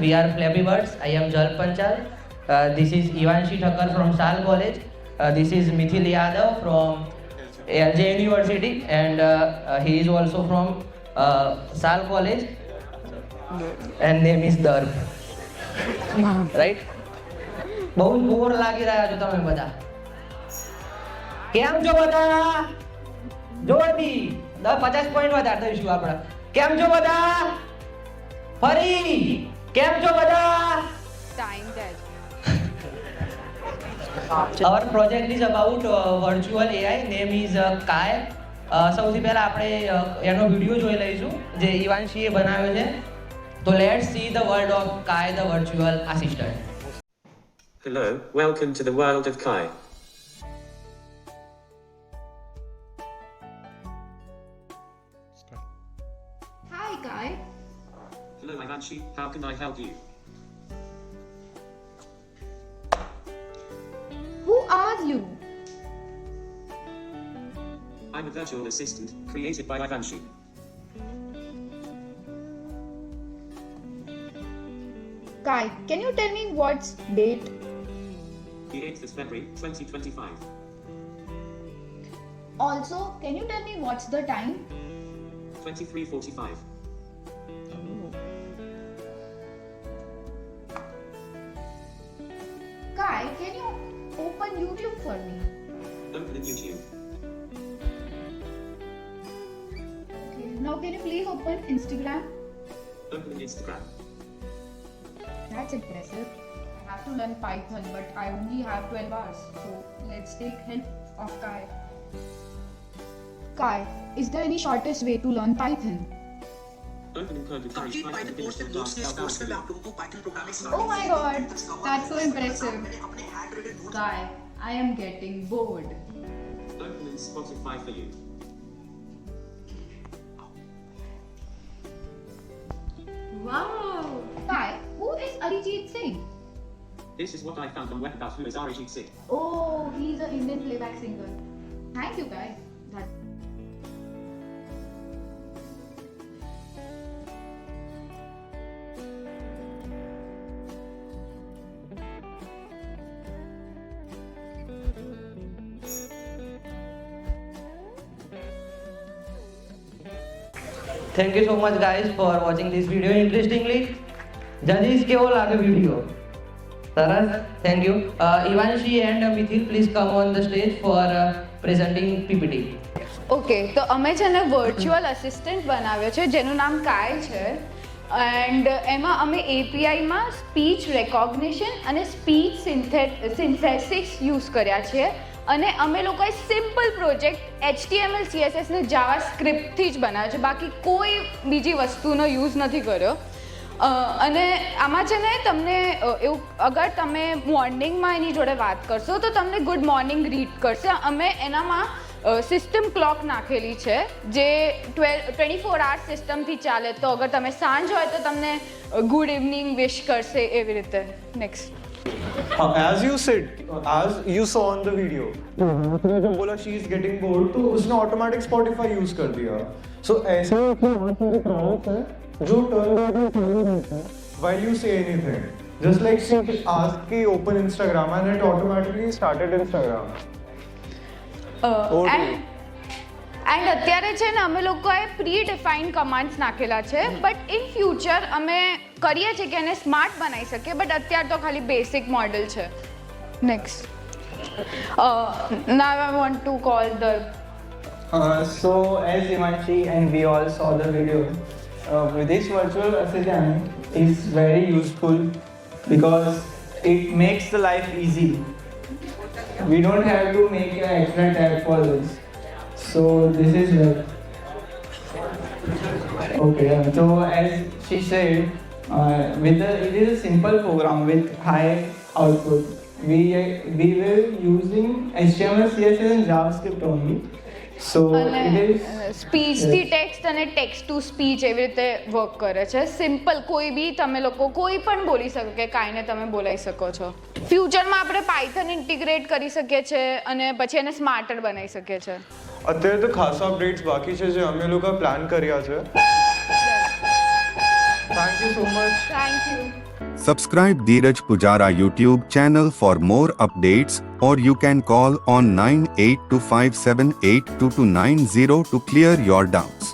We are Flappy Birds. I am Jal Panchal. This is Ivanshi Thakkar from Sal College. This is Mithil Yadav from LJ University, and he is also from Sal College. And name is Darp. Right? બહુ જ બોર લાગી રહ્યા છો તમે બધા. કેમ છો બધા? જોરથી 50 પોઈન્ટ વધારે દઈશું આપણે. કેમ છો બધા? ફરી કેમ છો બધા? Time that. Our project is about virtual AI. Name is Kai. સૌથી પહેલા આપણે એનો વિડિયો જોઈ લઈશું જે ઈવાન્શીએ બનાવ્યો છે. તો let's see the world of Kai, the virtual assistant. Hello, welcome to the world of Kai. Hi, Kai. Hello Ivanshi, how can I help you? Who are you? I'm a virtual assistant, created by Ivanshi. Kai, can you tell me what's date? The 8th of February, 2025. Also, can you tell me what's the time? 23:45. Kai, can you open YouTube for me? Open the YouTube. Okay. Now, can you please open Instagram? Open Instagram. That's impressive. I have to learn Python, but I only have 12 hours. So, let's take help of Kai. Kai, is there any shortest way to learn Python? Opening code with complete Python course में 2 stage course में आप लोगों को Python programming Oh my god, that's so impressive. मैंने अपने hand rated notes Kai, I am getting bored. Opening Spotify for you. Wow! Kai, who is Arijit Singh? This is what I found on web about who is Arijit Singh. Oh, he's an Indian playback singer. Thank you, Kai. That. Thank you so much guys for watching this video interestingly. Judges, કેવો લાગે video? સરસ. Thank you. Ivanshi and Mithil, please come on the stage for presenting PPT. Okay તો અમે છે ને virtual assistant બનાવ્યો છે જેનું નામ કાય છે એન્ડ એમાં અમે એપીઆઈમાં સ્પીચ રેકોગ્નિશન અને સ્પીચ સિન્થેસિસ યુઝ કર્યા છે અને અમે લોકોએ સિમ્પલ પ્રોજેક્ટ HTML CSS ને જાવા સ્ક્રિપ્ટથી જ બનાવ્યો છે, બાકી કોઈ બીજી વસ્તુનો યુઝ નથી કર્યો. અને આમાં છે ને તમને એવું અગર તમે મોર્નિંગમાં એની જોડે વાત કરશો તો તમને ગુડ મોર્નિંગ રીડ કરશે. અમે એનામાં સિસ્ટમ ક્લોક નાખેલી છે જે 24 આવર્સ સિસ્ટમથી ચાલે, તો અગર તમે સાંજ હોય તો તમને ગુડ ઇવનિંગ વિશ કરશે એવી રીતે. Next. As you said, as you saw on the video, उसने जब बोला she is getting bored तो उसने automatic Spotify use कर दिया. So ऐसे बहुत सारे prompts हैं जो turn while you say anything. Just like she asked कि open Instagram and it automatically started Instagram. And અત્યારે છે ને અમે લોકોએ પ્રી ડિફાઇન કમાન્ડ્સ નાખેલા છે, બટ ઇન ફ્યુચર અમે કરીએ છીએ કે એને સ્માર્ટ બનાવી શકીએ, બટ અત્યારે તો ખાલી બેસિક મોડલ છે. Next. Now I want to call the So as Ivanshi and we all saw the video, this virtual assistant is very useful because it makes the life easy. We don't have to make an extra tab for this. So this is okay. So as she said, it is a simple program with high output. We were using HTML, CSS and JavaScript only. So it is સ્પીચથી text અને text to speech એવી રીતે work કરે છે. Simple કોઈ બી તમે લોકો કોઈ પણ બોલી શકો કે કાંઈને તમે બોલાવી શકો છો. ફ્યુચરમાં આપણે પાયથન ઇન્ટિગ્રેટ કરી શકીએ છીએ અને પછી એને સ્માર્ટર બનાવી શકીએ છીએ. અત્યારે તો ખાસા અપડેટ્સ બાકી છે જે અમે લોકો પ્લાન કર્યા છે. Thank you so much. Thank you. Subscribe Dheeraj Pujara YouTube channel for more updates, or you can call on 9825782290 to clear your doubts.